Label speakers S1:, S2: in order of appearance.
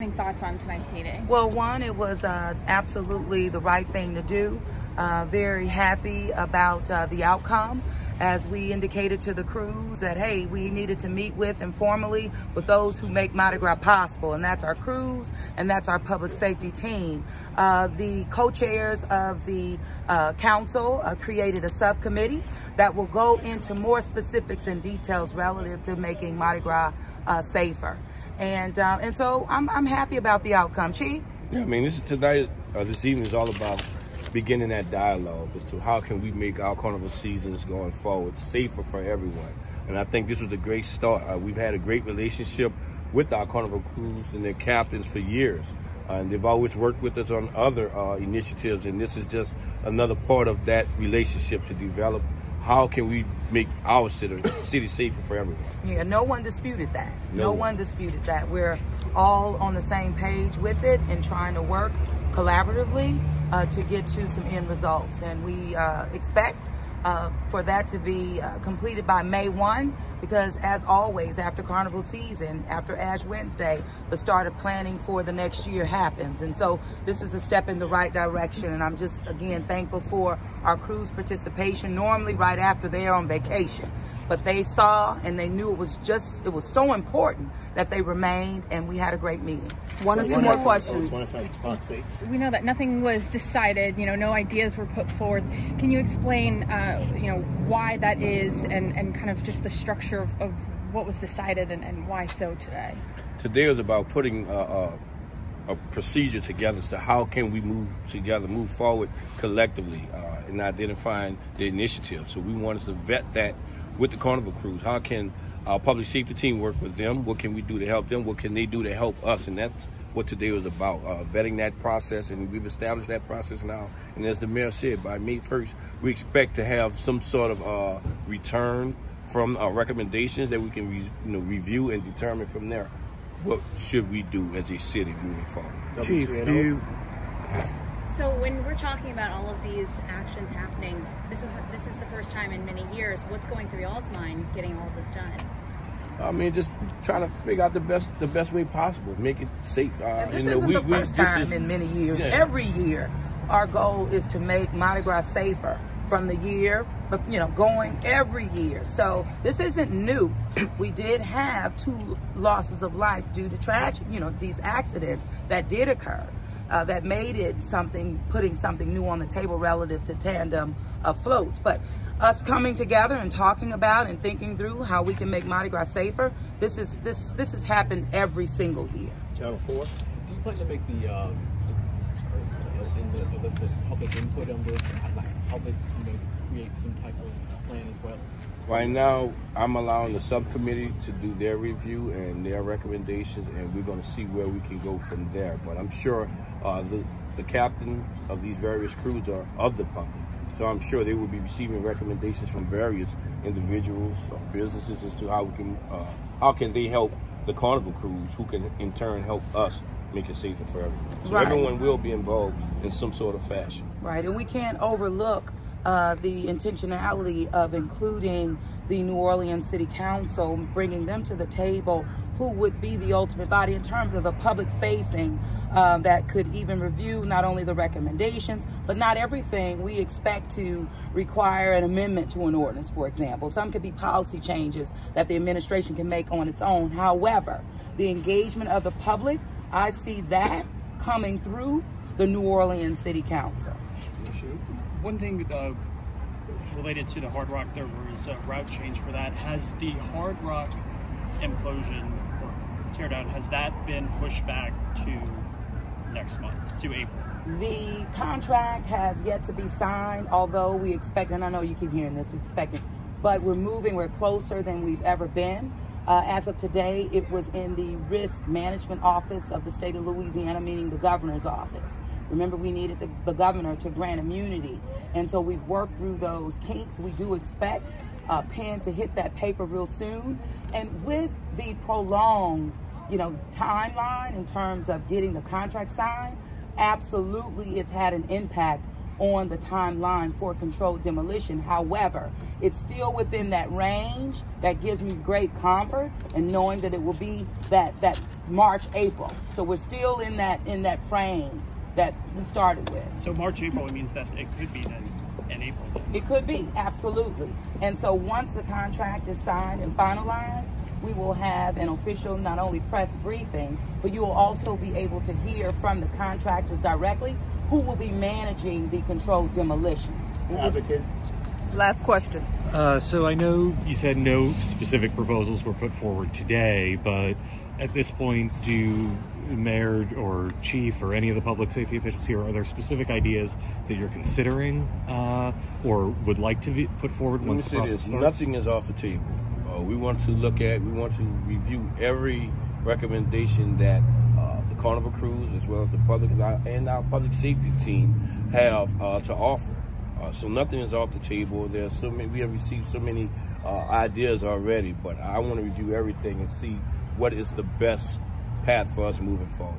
S1: Any thoughts on tonight's meeting?
S2: Well, one, it was absolutely the right thing to do. Very happy about the outcome. As we indicated to the crews that, hey, we needed to meet with informally with those who make Mardi Gras possible, and that's our crews and that's our public safety team. The co-chairs of the council created a subcommittee that will go into more specifics and details relative to making Mardi Gras safer. And so I'm happy about the outcome. Chief?
S3: Yeah, I mean, this evening is all about beginning that dialogue as to how can we make our carnival seasons going forward safer for everyone. And I think this was a great start. We've had a great relationship with our carnival crews and their captains for years. And they've always worked with us on other initiatives, and this is just another part of that relationship to develop. How can we make our city safer for everyone?
S2: Yeah, no one disputed that. No one disputed that. We're all on the same page with it and trying to work collaboratively to get to some end results. And we expect for that to be completed by May 1, because as always, after Carnival season, after Ash Wednesday, the start of planning for the next year happens. And so this is a step in the right direction. And I'm just, again, thankful for our crew's participation, normally right after they're on vacation. But they saw and they knew it was so important that they remained, and we had a great meeting.
S4: One or two more questions.
S1: We know that nothing was decided, no ideas were put forth. Can you explain, why that is and kind of just the structure of what was decided and why so today?
S3: Today was about putting a procedure together as to how can we move forward collectively in identifying the initiative. So we wanted to vet that with the carnival crews. How can our public safety team work with them? What can we do to help them? What can they do to help us? And that's what today was about, vetting that process, and we've established that process now. And as the mayor said, by May 1st, we expect to have some sort of return from our recommendations that we can review and determine from there what should we do as a city moving forward.
S4: Chief,
S5: So when we're talking about all of these actions happening, this is the first time in many years. What's going through y'all's mind getting all of this done?
S3: I mean, just trying to figure out the best way possible, make it safe.
S2: This isn't the first time in many years. Yeah. Every year, our goal is to make Mardi Gras safer from the year, but going every year. So this isn't new. We did have 2 losses of life due to tragic, these accidents that did occur. That made it putting something new on the table relative to tandem floats. But us coming together and talking about and thinking through how we can make Mardi Gras safer, this has happened every single year.
S4: Channel 4.
S6: Do you plan to make the illicit public input on this, and like public, create some type of plan as well?
S3: Right now, I'm allowing the subcommittee to do their review and their recommendations, and we're going to see where we can go from there. But I'm sure the captains of these various crews are of the public, so I'm sure they will be receiving recommendations from various individuals or businesses as to how can they help the carnival crews, who can in turn help us make it safer for everyone. So everyone will be involved in some sort of fashion.
S2: Right, and we can't overlook the intentionality of including the New Orleans City Council, bringing them to the table, who would be the ultimate body in terms of a public facing that could even review not only the recommendations, but not everything we expect to require an amendment to an ordinance, for example. Some could be policy changes that the administration can make on its own. However, the engagement of the public, I see that coming through the New Orleans City Council.
S7: One thing related to the Hard Rock, there was a route change for that. Has the Hard Rock implosion or teardown, has that been pushed back to next month, to April?
S2: The contract has yet to be signed, although we expect, and I know you keep hearing this, we expect it, but we're closer than we've ever been. As of today, it was in the Risk Management Office of the state of Louisiana, meaning the governor's office. Remember, we needed the governor to grant immunity. And so we've worked through those kinks. We do expect Penn to hit that paper real soon. And with the prolonged, timeline in terms of getting the contract signed, absolutely it's had an impact on the timeline for controlled demolition. However, it's still within that range that gives me great comfort and knowing that it will be that March, April. So we're still in that frame that we started with.
S7: So March, April, it means that it could be then in April. Then.
S2: It could be, absolutely. And so once the contract is signed and finalized, we will have an official not only press briefing, but you will also be able to hear from the contractors directly who will be managing the controlled demolition.
S4: Advocate.
S8: Last question.
S9: So I know you said no specific proposals were put forward today, but at this point, do Mayor or Chief or any of the public safety officials here, are there specific ideas that you're considering or would like to be put forward once the process starts?
S3: Nothing is off the table. We want to review every recommendation that the Carnival Krewes, as well as the public and our public safety team have to offer. So nothing is off the table. There's so many. We have received so many ideas already, but I want to review everything and see what is the best path for us moving forward.